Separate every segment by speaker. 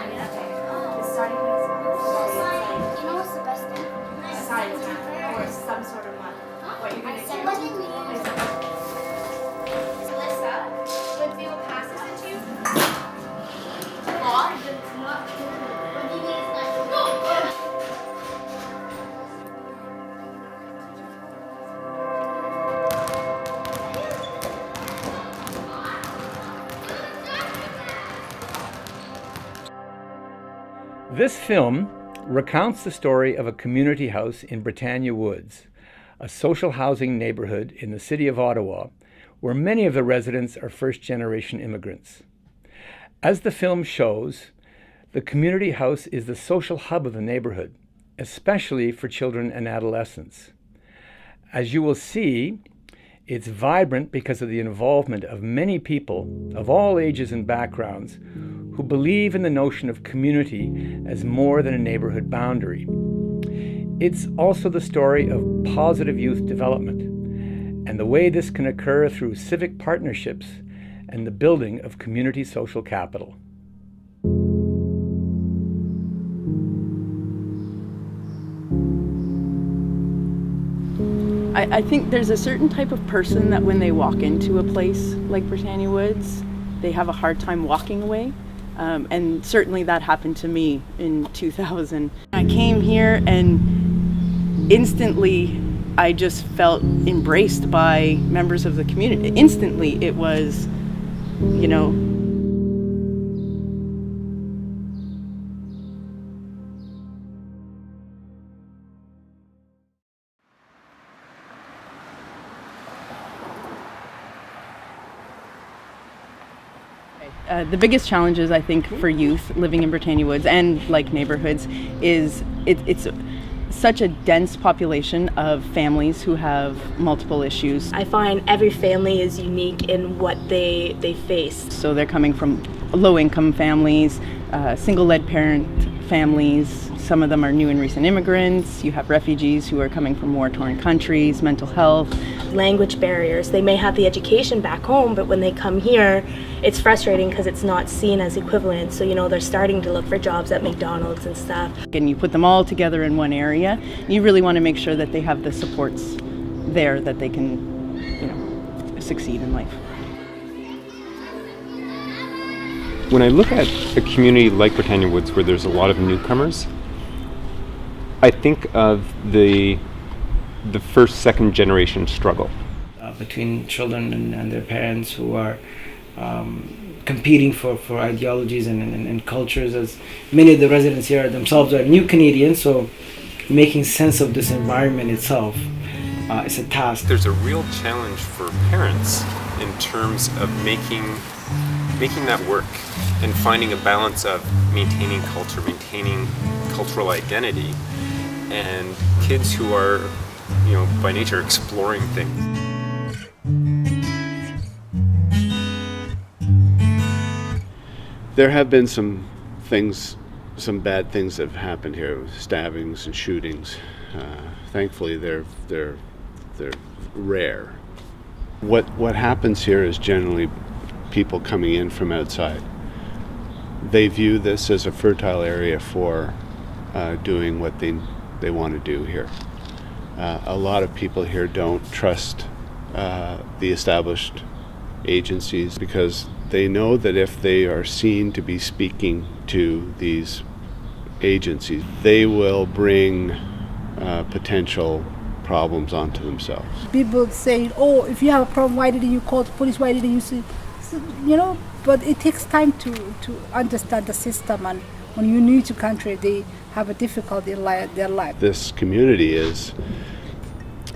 Speaker 1: time. It's starting with you know what's the best thing? Science or some sort of math. What you're going to do is Alyssa, would you pass this to you? What? What do you mean it's not true?
Speaker 2: This film recounts the story of a community house in Britannia Woods, a social housing neighborhood in the city of Ottawa, where many of the residents are first-generation immigrants. As the film shows, the community house is the social hub of the neighborhood, especially for children and adolescents. As you will see, it's vibrant because of the involvement of many people of all ages and backgrounds who believe in the notion of community as more than a neighborhood boundary. It's also the story of positive youth development and the way this can occur through civic partnerships and the building of community social capital.
Speaker 3: I think there's a certain type of person that when they walk into a place like Britannia Woods, they have a hard time walking away. And certainly that happened to me in 2000. I came here and instantly I just felt embraced by members of the community. Instantly it was, you know, the biggest challenges I think for youth living in Britannia Woods and like neighborhoods is it's such a dense population of families who have multiple issues.
Speaker 4: I find every family is unique in what they face.
Speaker 3: So they're coming from low-income families, single-led parent families. Some of them are new and recent immigrants. You have refugees who are coming from war-torn countries, mental health.
Speaker 4: Language barriers. They may have the education back home, but when they come here, it's frustrating because it's not seen as equivalent. So, you know, they're starting to look for jobs at McDonald's and stuff.
Speaker 3: And you put them all together in one area. You really want to make sure that they have the supports there that they can, you know, succeed in life.
Speaker 5: When I look at a community like Britannia Woods where there's a lot of newcomers, I think of the first, second generation struggle.
Speaker 6: Between children and their parents who are competing for ideologies and cultures, as many of the residents here themselves are new Canadians, so making sense of this environment itself is a task.
Speaker 5: There's a real challenge for parents in terms of making that work and finding a balance of maintaining culture, maintaining cultural identity, and kids who are, you know, by nature exploring things.
Speaker 7: There have been some bad things that have happened here, stabbings and shootings. Thankfully, they're rare. What happens here is generally people coming in from outside. They view this as a fertile area for doing what they want to do here. A lot of people here don't trust the established agencies because they know that if they are seen to be speaking to these agencies, they will bring potential problems onto themselves.
Speaker 8: People say, oh, if you have a problem, why didn't you call the police? Why didn't you see? You know, but it takes time to understand the system, and when you're new to country, they have a difficulty in their life.
Speaker 7: This community is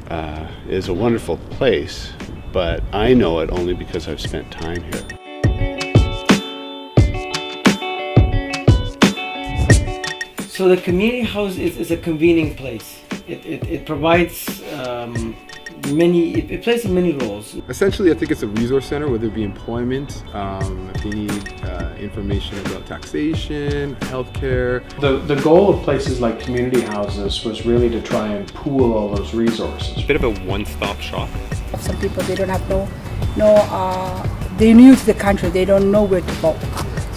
Speaker 7: a wonderful place, but I know it only because I've spent time here.
Speaker 6: So the community house is a convening place. It provides it plays many roles.
Speaker 9: Essentially, I think it's a resource center, whether it be employment, if you need information about taxation, healthcare.
Speaker 10: The goal of places like community houses was really to try and pool all those resources.
Speaker 5: A bit of a one-stop shop.
Speaker 8: Some people, they don't have they're new to the country, they don't know where to go.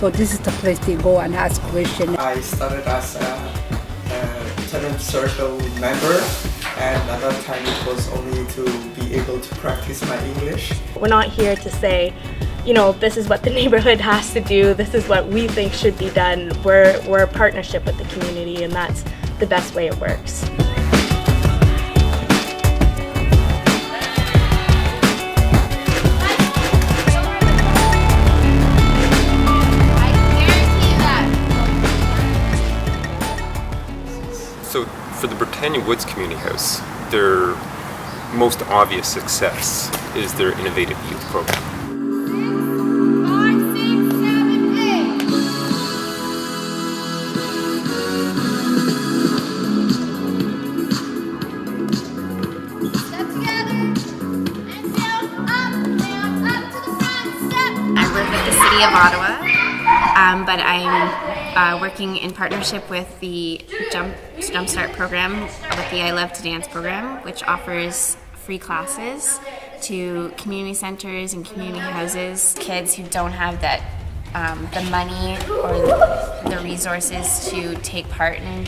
Speaker 8: So this is the place they go and ask questions.
Speaker 11: I started as a tenant circle member, and at that time it was only to be able to practice my English.
Speaker 4: We're not here to say, you know, this is what the neighborhood has to do, this is what we think should be done. We're a partnership with the community, and that's the best way it works.
Speaker 5: So for the Britannia Woods Community House, their most obvious success is their innovative youth program.
Speaker 1: 5, 6, 7, 8. Step together and down, up to the front, step.
Speaker 12: I work with the City of Ottawa, but I'm working in partnership with the Jumpstart program with the I Love to Dance program, which offers free classes to community centers and community houses. Kids who don't have that the money or the resources to take part in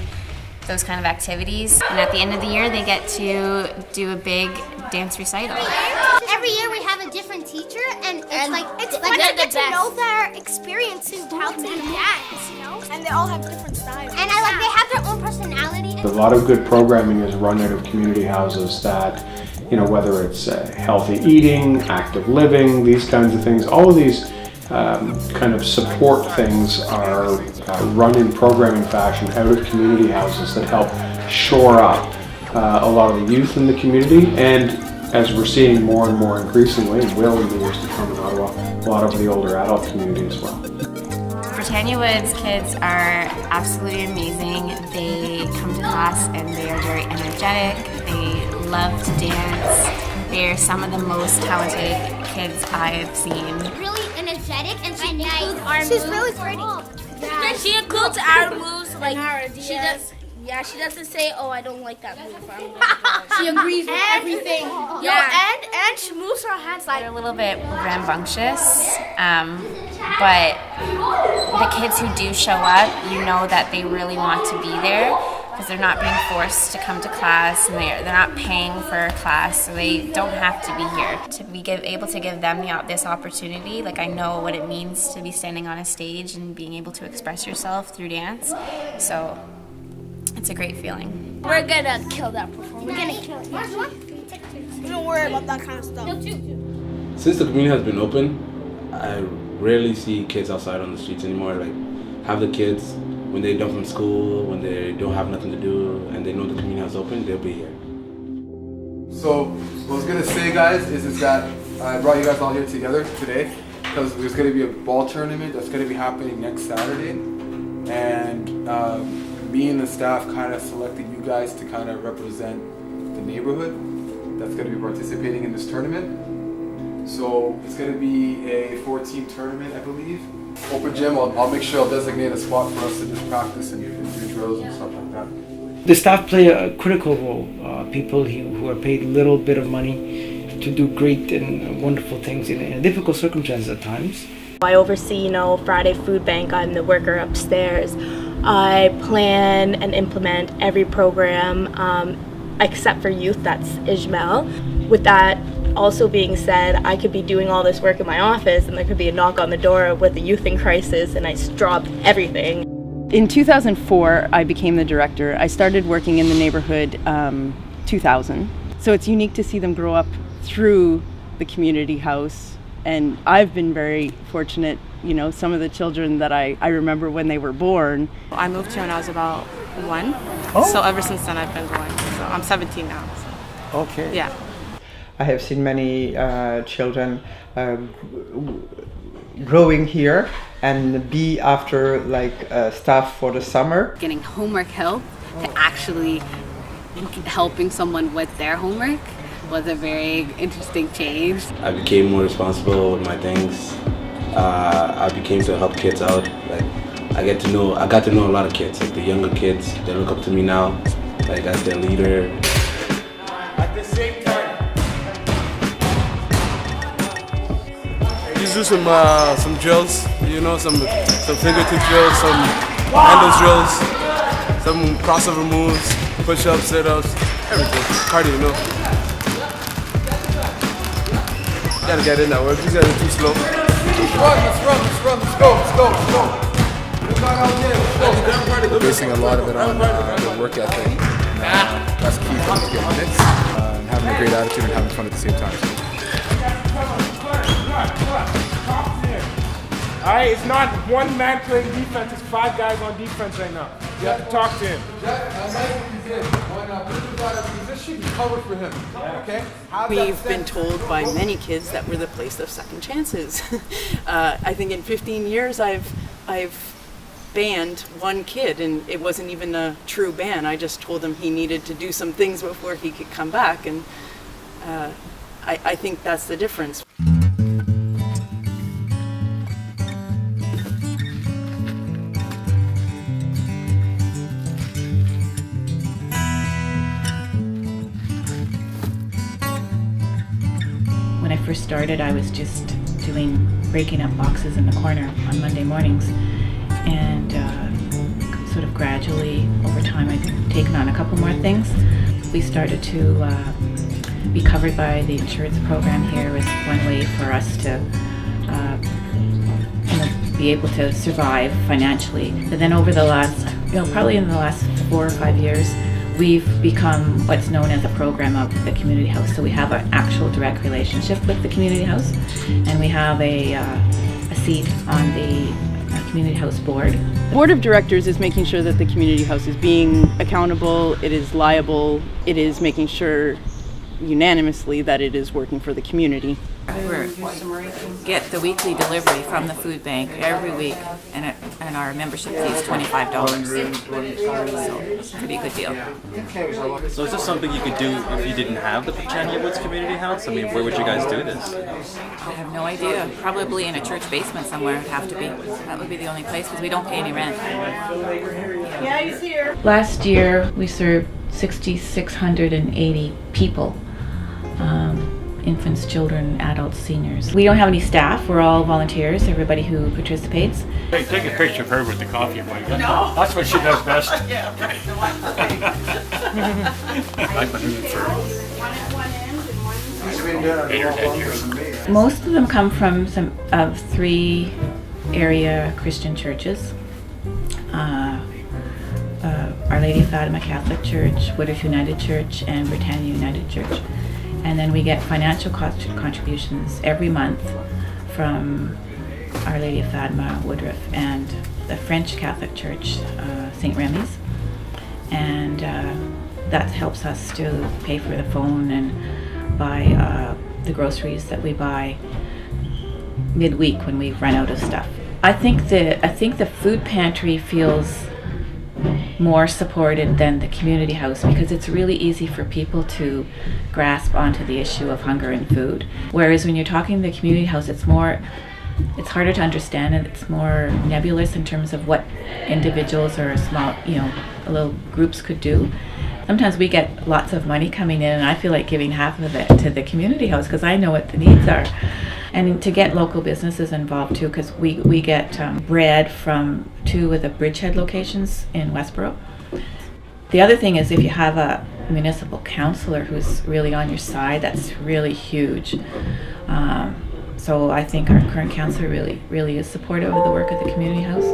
Speaker 12: those kind of activities. And at the end of the year, they get to do a big dance recital.
Speaker 1: Every year we have a different teacher, and it's fun to get to know their experiences, how to dance, you know? And they all have different styles. And they have their own personality.
Speaker 10: A lot of good programming is run out of community houses that, you know, whether it's healthy eating, active living, these kinds of things, all of these kind of support things are run in programming fashion out of community houses that help shore up a lot of the youth in the community, and as we're seeing more and more increasingly, and will in the years to come in Ottawa, a lot of the older adult community as well.
Speaker 12: Britannia Woods kids are absolutely amazing. They come to class and they are very energetic. They love to dance. They're some of the most talented kids I have seen.
Speaker 1: Really energetic, and she includes our moves. She's really pretty.
Speaker 13: Yeah. She includes our moves, like our ideas. She does. Yeah, she doesn't say, "Oh, I don't like that move." She agrees with everything.
Speaker 1: Yeah, and she moves her hands like.
Speaker 12: They're a little bit rambunctious, but the kids who do show up, you know that they really want to be there because they're not being forced to come to class, and they're not paying for class, so they don't have to be here. To be able to give them this opportunity, like I know what it means to be standing on a stage and being able to express yourself through dance, so. It's a great feeling.
Speaker 13: We're gonna kill that performance. We're gonna kill it. Don't worry about that kind of stuff.
Speaker 14: Since the community has been open, I rarely see kids outside on the streets anymore. Like, have the kids, when they're done from school, when they don't have nothing to do, and they know the community house open, they'll be here.
Speaker 9: So, what I was gonna say, guys, is that I brought you guys all here together today because there's gonna be a ball tournament that's gonna be happening next Saturday, and me and the staff kind of selected you guys to kind of represent the neighborhood that's going to be participating in this tournament. So it's going to be a 4-team tournament, I believe. Open gym, I'll make sure I'll designate a spot for us to just practice and do drills and stuff like that.
Speaker 6: The staff play a critical role. People who are paid a little bit of money to do great and wonderful things in difficult circumstances at times.
Speaker 4: I oversee, Friday Food Bank. I'm the worker upstairs. I plan and implement every program except for youth, that's Ishmael. With that also being said, I could be doing all this work in my office and there could be a knock on the door with a youth in crisis and I drop everything.
Speaker 3: In 2004, I became the director. I started working in the neighborhood 2000. So it's unique to see them grow up through the community house. And I've been very fortunate, some of the children that I remember when they were born.
Speaker 15: I moved here when I was about 1, so ever since then I've been going. So I'm 17 now. So.
Speaker 16: Okay.
Speaker 15: Yeah.
Speaker 16: I have seen many children growing here and be after staff for the summer.
Speaker 17: Getting homework help to actually helping someone with their homework was a very interesting change.
Speaker 14: I became more responsible with my things. I became to help kids out. I got to know a lot of kids, the younger kids. They look up to me now, as their leader.
Speaker 9: At the same time,
Speaker 18: This
Speaker 14: just do some drills, you know, some fingertip drills, some handles drills, some crossover moves, push-ups, sit-ups, everything. Cardio, you know. Gotta get in that work. These guys are too slow.
Speaker 9: Let's go. We're basing a lot of it on the work ethic. That's key for us to get minutes, and having a great attitude and having fun at the same time.
Speaker 18: All right, it's not one man playing defense, it's 5 guys on defense right now. You have to talk to him.
Speaker 9: This should be covered for him, okay?
Speaker 3: We've been told by many kids that we're the place of second chances. I think in 15 years I've banned one kid, and it wasn't even a true ban. I just told him he needed to do some things before he could come back, and I think that's the difference.
Speaker 19: When I first started, I was just breaking up boxes in the corner on Monday mornings, and sort of gradually over time I've taken on a couple more things. We started to be covered by the insurance program here as one way for us to be able to survive financially. But then over the last, probably in the last 4 or 5 years, we've become what's known as a program of the community house. So we have an actual direct relationship with the community house, and we have a seat on the community house board.
Speaker 3: The board of directors is making sure that the community house is being accountable, it is liable, it is making sure unanimously that it is working for the community.
Speaker 20: We get the weekly delivery from the food bank every week, and our membership fee is $25. So it's a pretty good deal.
Speaker 21: So is this something you could do if you didn't have the Britannia Woods Community House? I mean, where would you guys do this?
Speaker 20: I have no idea. Probably in a church basement somewhere would have to be. That would be the only place because we don't pay any rent.
Speaker 13: Yeah, he's here.
Speaker 19: Last year we served 6,680 people. Infants, children, adults, seniors. We don't have any staff. We're all volunteers, everybody who participates.
Speaker 22: Hey, take a picture of her with the coffee mug. That's what she does best. I've been doing it for 8 or 10 years.
Speaker 19: Most of them come from some of 3 area Christian churches. Our Lady of Fatima Catholic Church, Woodruff United Church, and Britannia United Church. And then we get financial contributions every month from Our Lady of Fatima, Woodruff, and the French Catholic Church, St. Remy's. And that helps us to pay for the phone and buy the groceries that we buy midweek when we run out of stuff. I think the food pantry feels more supported than the community house because it's really easy for people to grasp onto the issue of hunger and food. Whereas when you're talking the community house, it's harder to understand, and it's more nebulous in terms of what individuals or small, little groups could do. Sometimes we get lots of money coming in, and I feel like giving half of it to the community house because I know what the needs are. And to get local businesses involved too, because we get bread from 2 of the Bridgehead locations in Westboro. The other thing is if you have a municipal councillor who's really on your side, that's really huge. So I think our current councillor really is supportive of the work of the community house.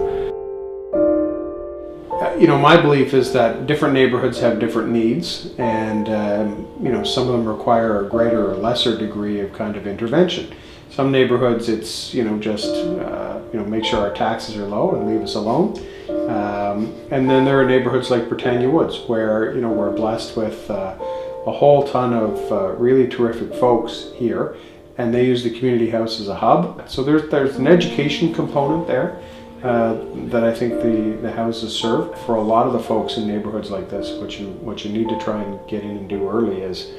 Speaker 10: My belief is that different neighborhoods have different needs, and some of them require a greater or lesser degree of kind of intervention. Some neighborhoods, it's make sure our taxes are low and leave us alone. And then there are neighborhoods like Britannia Woods where we're blessed with a whole ton of really terrific folks here, and they use the community house as a hub. So there's an education component there that I think the houses serve for a lot of the folks in neighborhoods like this. What you need to try and get in and do early is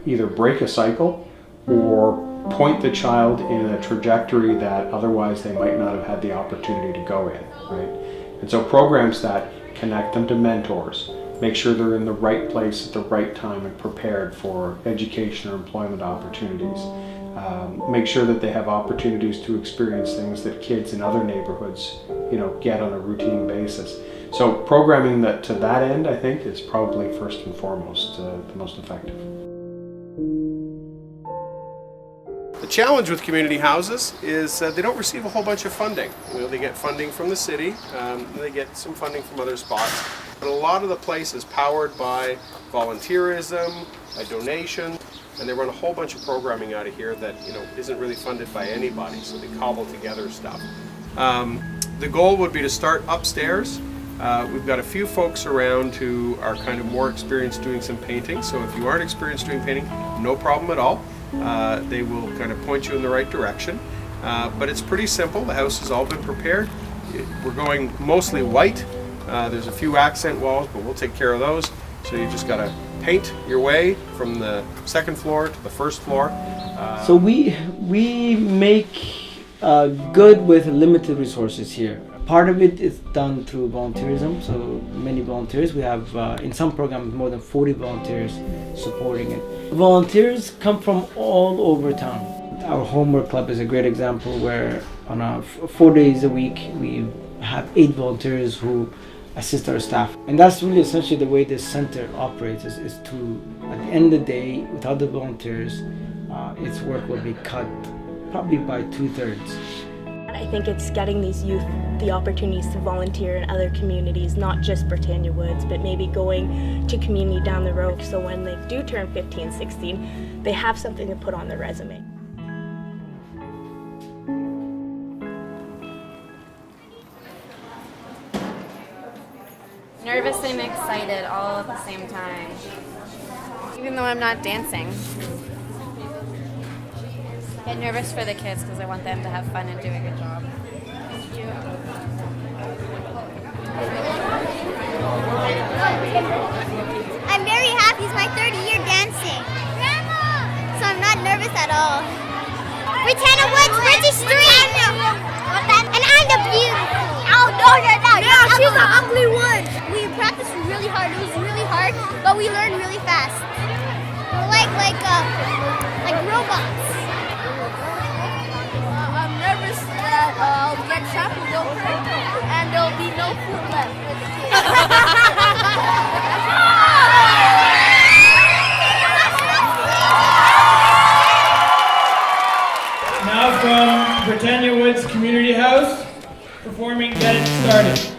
Speaker 10: either break a cycle or point the child in a trajectory that otherwise they might not have had the opportunity to go in, right? And so programs that connect them to mentors, make sure they're in the right place at the right time and prepared for education or employment opportunities. make sure that they have opportunities to experience things that kids in other neighborhoods, get on a routine basis. So programming that to that end, I think, is probably first and foremost the most effective.
Speaker 2: The challenge with community houses is they don't receive a whole bunch of funding. They get funding from the city, they get some funding from other spots, but a lot of the place is powered by volunteerism, by donation, and they run a whole bunch of programming out of here that isn't really funded by anybody, so they cobble together stuff. The goal would be to start upstairs. We've got a few folks around who are kind of more experienced doing some painting, so if you aren't experienced doing painting, no problem at all. They will kind of point you in the right direction. But it's pretty simple. The house has all been prepared. We're going mostly white. There's a few accent walls, but we'll take care of those. So you just got to paint your way from the second floor to the first floor.
Speaker 6: So we make good with limited resources here. Part of it is done through volunteerism, so many volunteers. We have, in some programs, more than 40 volunteers supporting it. Volunteers come from all over town. Our homework club is a great example where on 4 days a week, we have 8 volunteers who assist our staff. And that's really essentially the way this center operates, is to, at the end of the day, without the volunteers, its work will be cut probably by 2/3.
Speaker 4: I think it's getting these youth the opportunities to volunteer in other communities, not just Britannia Woods, but maybe going to community down the road, so when they do turn 15, 16, they have something to put on their resume.
Speaker 7: Nervous and excited all at the same time, even though I'm not dancing. I get nervous for the kids because I want them to have fun and do a good job.
Speaker 1: I'm very happy. It's my 3rd year dancing. So I'm not nervous at all. Britannia Woods, British Street. And I'm the beautiful. Oh, no, you're not. Yeah, she's the ugly one. We practiced really hard. It was really hard, but we learned really fast. We're like robots.
Speaker 13: I'm nervous that I'll get shackled over and there'll be no food left for the kids.
Speaker 23: Now from Britannia Woods Community House, performing Get It Started.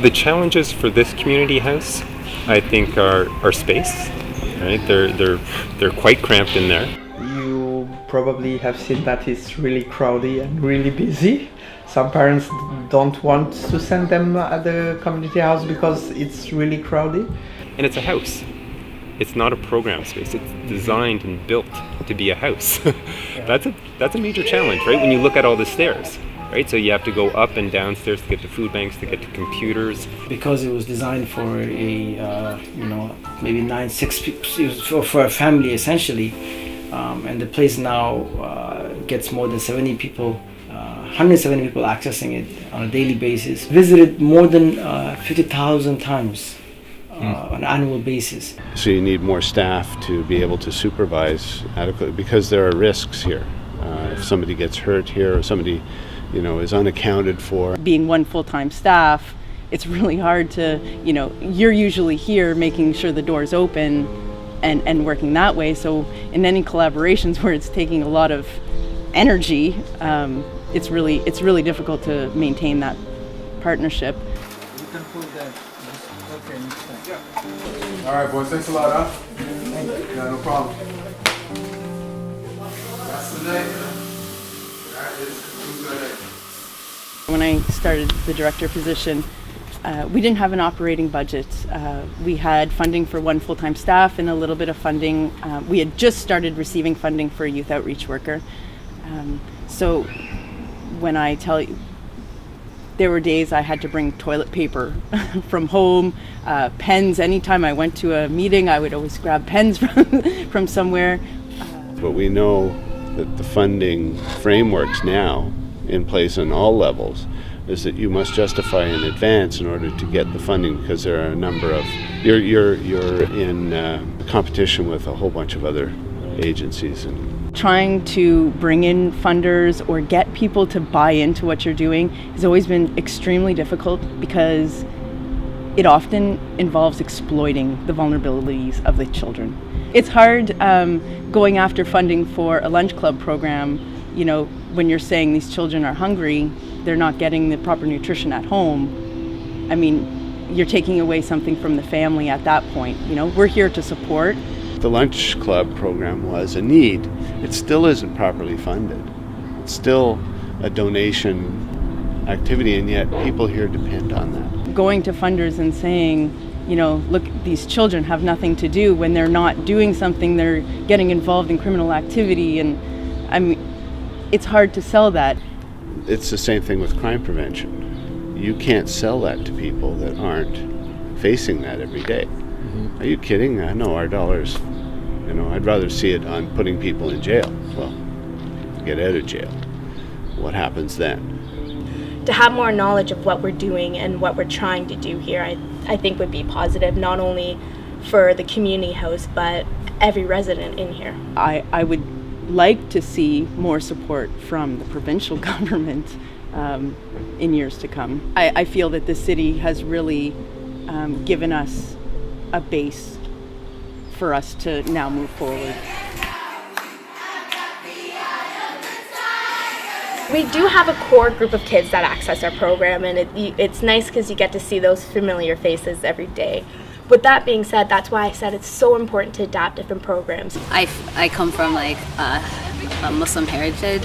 Speaker 5: The challenges for this community house, I think, are space. Right? They're quite cramped in there.
Speaker 16: You probably have seen that it's really crowded and really busy. Some parents don't want to send them at the community house because it's really crowded.
Speaker 5: And it's a house. It's not a program space. It's designed and built to be a house. That's a major challenge, right? When you look at all the stairs. Right, so you have to go up and downstairs to get to food banks, to get to computers.
Speaker 6: Because it was designed for a, maybe 9-6 people, for a family essentially, and the place now gets more than 70 people, 170 people accessing it on a daily basis. Visited more than 50,000 times on an annual basis.
Speaker 24: So you need more staff to be able to supervise adequately because there are risks here. If somebody gets hurt here or somebody is unaccounted for.
Speaker 3: Being one full-time staff, it's really hard to, you're usually here making sure the door's open and working that way. So in any collaborations where it's taking a lot of energy, it's really difficult to maintain that partnership.
Speaker 9: You can put that. Okay, next time. Yeah. All right, boys. Thanks a lot, huh? Yeah, no problem. That's the day. That is good.
Speaker 3: When I started the director position, we didn't have an operating budget. We had funding for 1 full-time staff and a little bit of funding. We had just started receiving funding for a youth outreach worker. So when I tell you, there were days I had to bring toilet paper from home, pens. Anytime I went to a meeting, I would always grab pens from somewhere.
Speaker 24: But we know that the funding frameworks now in place on all levels is that you must justify in advance in order to get the funding, because there are a number of you're in competition with a whole bunch of other agencies. And
Speaker 3: trying to bring in funders or get people to buy into what you're doing has always been extremely difficult, because it often involves exploiting the vulnerabilities of the children. It's hard going after funding for a lunch club program, you know, when you're saying these children are hungry, they're not getting the proper nutrition at home. I mean, you're taking away something from the family at that point. You know, we're here to support.
Speaker 24: the lunch club program was a need. It still isn't properly funded. It's still a donation activity, and yet people here depend on that.
Speaker 3: Going to funders and saying, you know, look, these children have nothing to do when they're not doing something, they're getting involved in criminal activity, and I mean, it's hard to sell that.
Speaker 24: It's the same thing with crime prevention. You can't sell that to people that aren't facing that every day. Mm-hmm. Are you kidding? I know our dollars, you know, I'd rather see it on putting people in jail. Well, get out of jail. What happens then?
Speaker 4: To have more knowledge of what we're doing and what we're trying to do here, I think would be positive, not only for the community house, but every resident in here.
Speaker 3: I would like to see more support from the provincial government in years to come. I feel that the city has really given us a base for us to now move forward.
Speaker 4: We do have a core group of kids that access our program, and it's nice because you get to see those familiar faces every day. With that being said, that's why I said it's so important to adapt different programs.
Speaker 17: I come from like a Muslim heritage.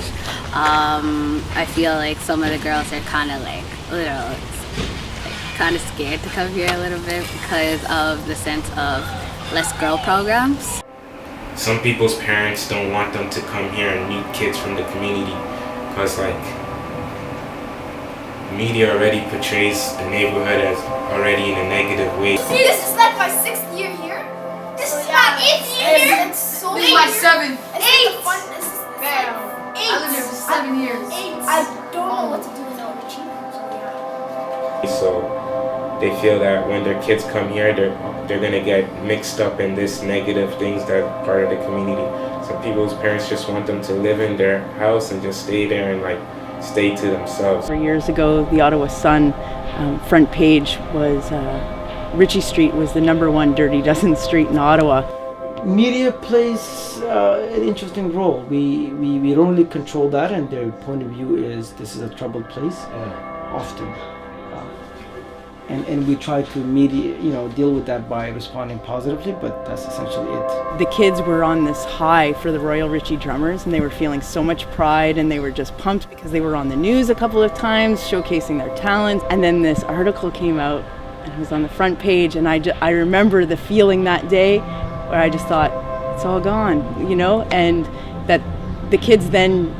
Speaker 17: I feel like some of the girls are kind of like kind of scared to come here a little bit because of the sense of less girl programs.
Speaker 8: Some people's parents don't want them to come here and meet kids from the community because like media already portrays the neighborhood as already in a negative way.
Speaker 13: See, this is like my 6th year here. This is my 8th year here. It's so
Speaker 11: this is my 7th.
Speaker 13: 8th. This is
Speaker 11: man.
Speaker 13: 8.
Speaker 11: I lived here for 7 years.
Speaker 13: 8. I don't know what to do without Richie.
Speaker 8: So they feel that when their kids come here, they're gonna get mixed up in this negative things that are part of the community. Some people's parents just want them to live in their house and just stay there and like stay to themselves.
Speaker 3: 4 years ago, the Ottawa Sun front page was Ritchie Street was the #1 dirty dozen street in Ottawa.
Speaker 6: Media plays an interesting role. We don't really control that, and their point of view is this is a troubled place, often. And we try to deal with that by responding positively, but that's essentially it.
Speaker 3: The kids were on this high for the Royal Ritchie Drummers, and they were feeling so much pride, and they were just pumped because they were on the news a couple of times showcasing their talents. And then this article came out, and it was on the front page, and I remember the feeling that day where I just thought, it's all gone, you know, and that the kids then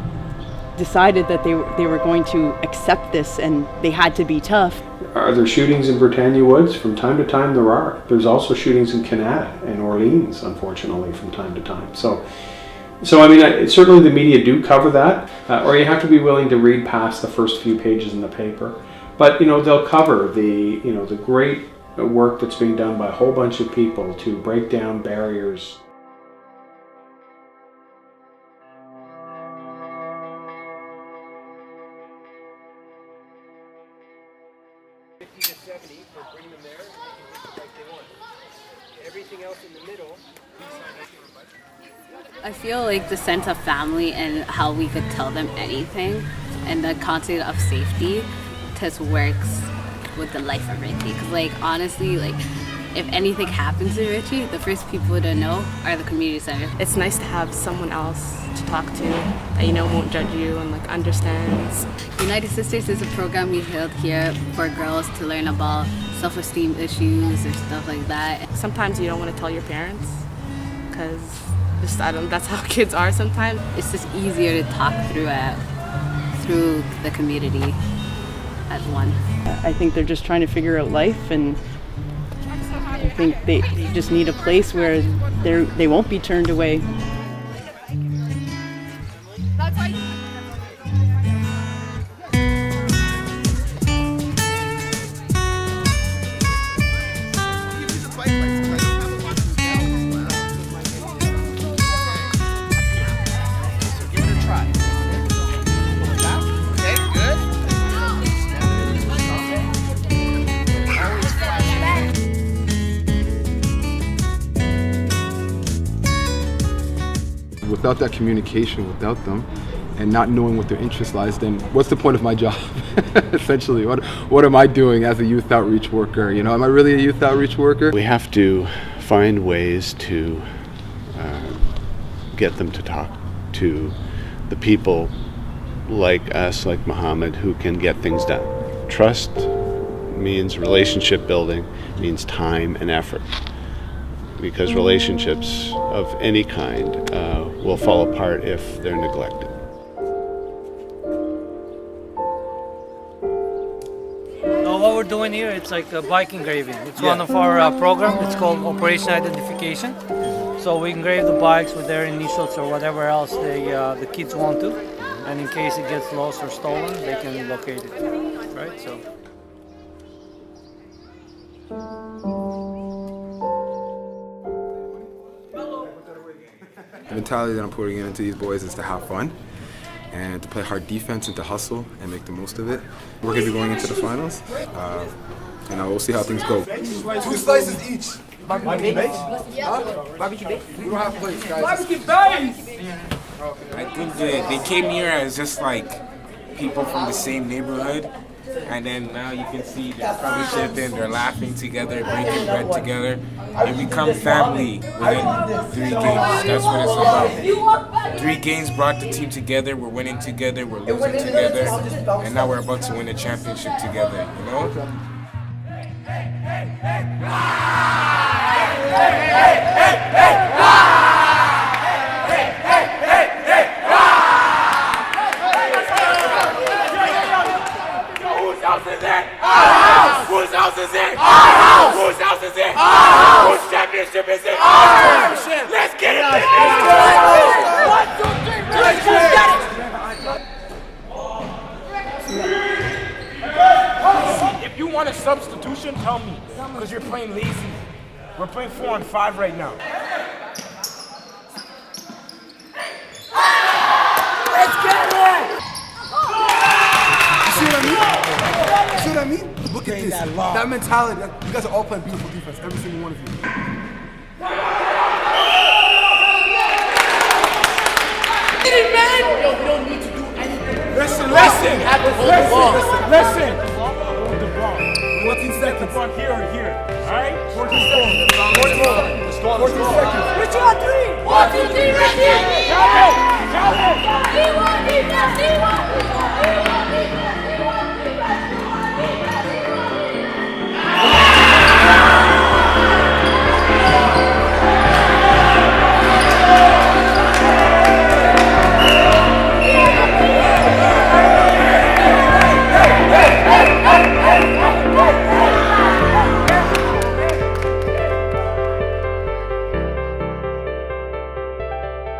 Speaker 3: decided that they were going to accept this and they had to be tough.
Speaker 10: Are there shootings in Britannia Woods? From time to time there are. There's also shootings in Canada and Orleans, unfortunately, from time to time. So I mean, certainly the media do cover that, or you have to be willing to read past the first few pages in the paper. But they'll cover the great work that's being done by a whole bunch of people to break down barriers.
Speaker 17: I feel like the sense of family and how we could tell them anything and the concept of safety just works with the life of Richie. Because like honestly, like if anything happens to Richie, the first people to know are the community center.
Speaker 4: It's nice to have someone else to talk to that you know won't judge you and like understands.
Speaker 17: United Sisters is a program we held here for girls to learn about self-esteem issues or stuff like that.
Speaker 4: Sometimes you don't want to tell your parents because that's how kids are sometimes.
Speaker 17: It's just easier to talk through the community as one.
Speaker 3: I think they're just trying to figure out life, and I think they just need a place where they won't be turned away.
Speaker 9: Without that communication, without them, and not knowing what their interest lies, then what's the point of my job? Essentially, what am I doing as a youth outreach worker? You know, am I really a youth outreach worker?
Speaker 24: We have to find ways to get them to talk to the people like us, like Muhammad, who can get things done. Trust means relationship building, means time and effort. Because relationships of any kind will fall apart if they're neglected.
Speaker 12: What we're doing here, it's like a bike engraving. It's one of our programs. It's called Operation Identification. So we engrave the bikes with their initials or whatever else the kids want to. And in case it gets lost or stolen, they can locate it, right? So.
Speaker 9: The mentality that I'm putting into these boys is to have fun and to play hard defense and to hustle and make the most of it. We're going to be going into the finals, and we'll see how things go. 2 slices each. Barbecue base? Huh? Barbecue base? We don't have plates, guys. Barbecue base!
Speaker 14: I think they came here as just like people from the same neighborhood. And then now you can see they're fellowshipping, they're laughing together, breaking bread together, and become family within 3 games. That's what it's about. 3 games brought the team together, we're winning together, we're losing together, and now we're about to win a championship together, you know?
Speaker 15: Whose house is it? Our house! Whose house is it? Our house! Whose championship is it? Our house! Let's get it! Let's get it! If you want a substitution, tell me. Because you're playing lazy. We're playing 4-on-5 right now. Let's get it!
Speaker 9: You see what I mean? You see what I mean? Look at this. That mentality. You guys are all playing beautiful defense, every single one of you.
Speaker 15: Yo, we don't need to do anything. Listen. Hold the ball.
Speaker 9: 14 seconds.
Speaker 15: Here or here. Alright? 14 seconds.
Speaker 9: 14 seconds.
Speaker 15: Richie on 3. 1, 2, 3, Richie. Count it. D1 defense.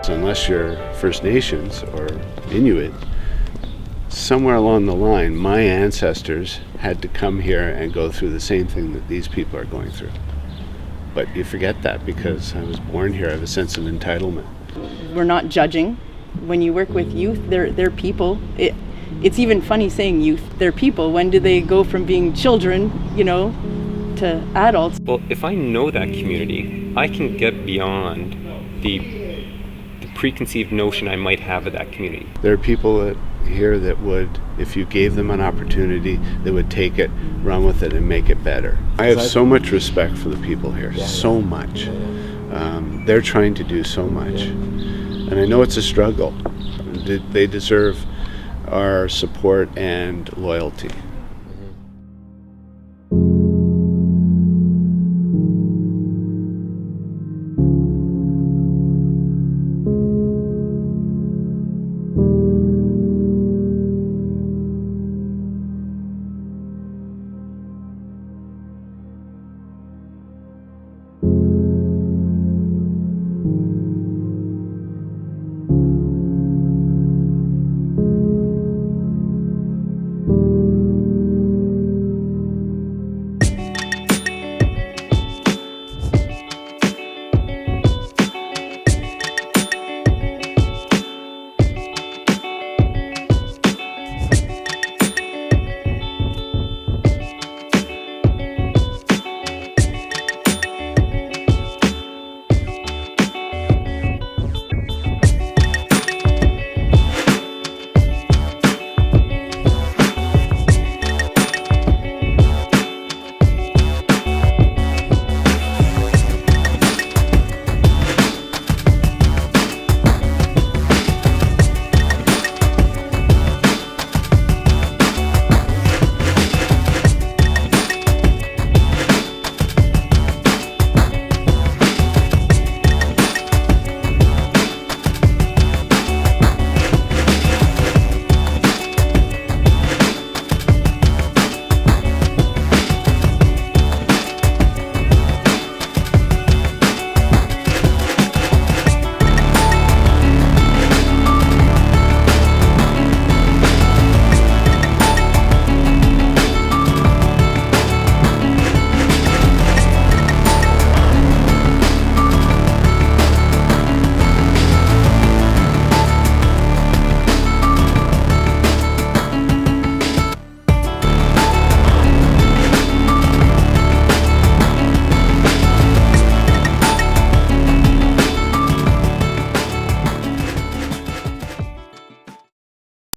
Speaker 24: Unless you're First Nations or Inuit, somewhere along the line, my ancestors had to come here and go through the same thing that these people are going through. But you forget that because I was born here. I have a sense of entitlement.
Speaker 3: We're not judging. When you work with youth, they're people. It's even funny saying youth, they're people. When do they go from being children, to adults?
Speaker 5: Well, if I know that community, I can get beyond the preconceived notion I might have of that community.
Speaker 24: There are people that here that would, if you gave them an opportunity, they would take it, run with it, and make it better. I have so much respect for the people here, so much. They're trying to do so much. And I know it's a struggle. They deserve our support and loyalty.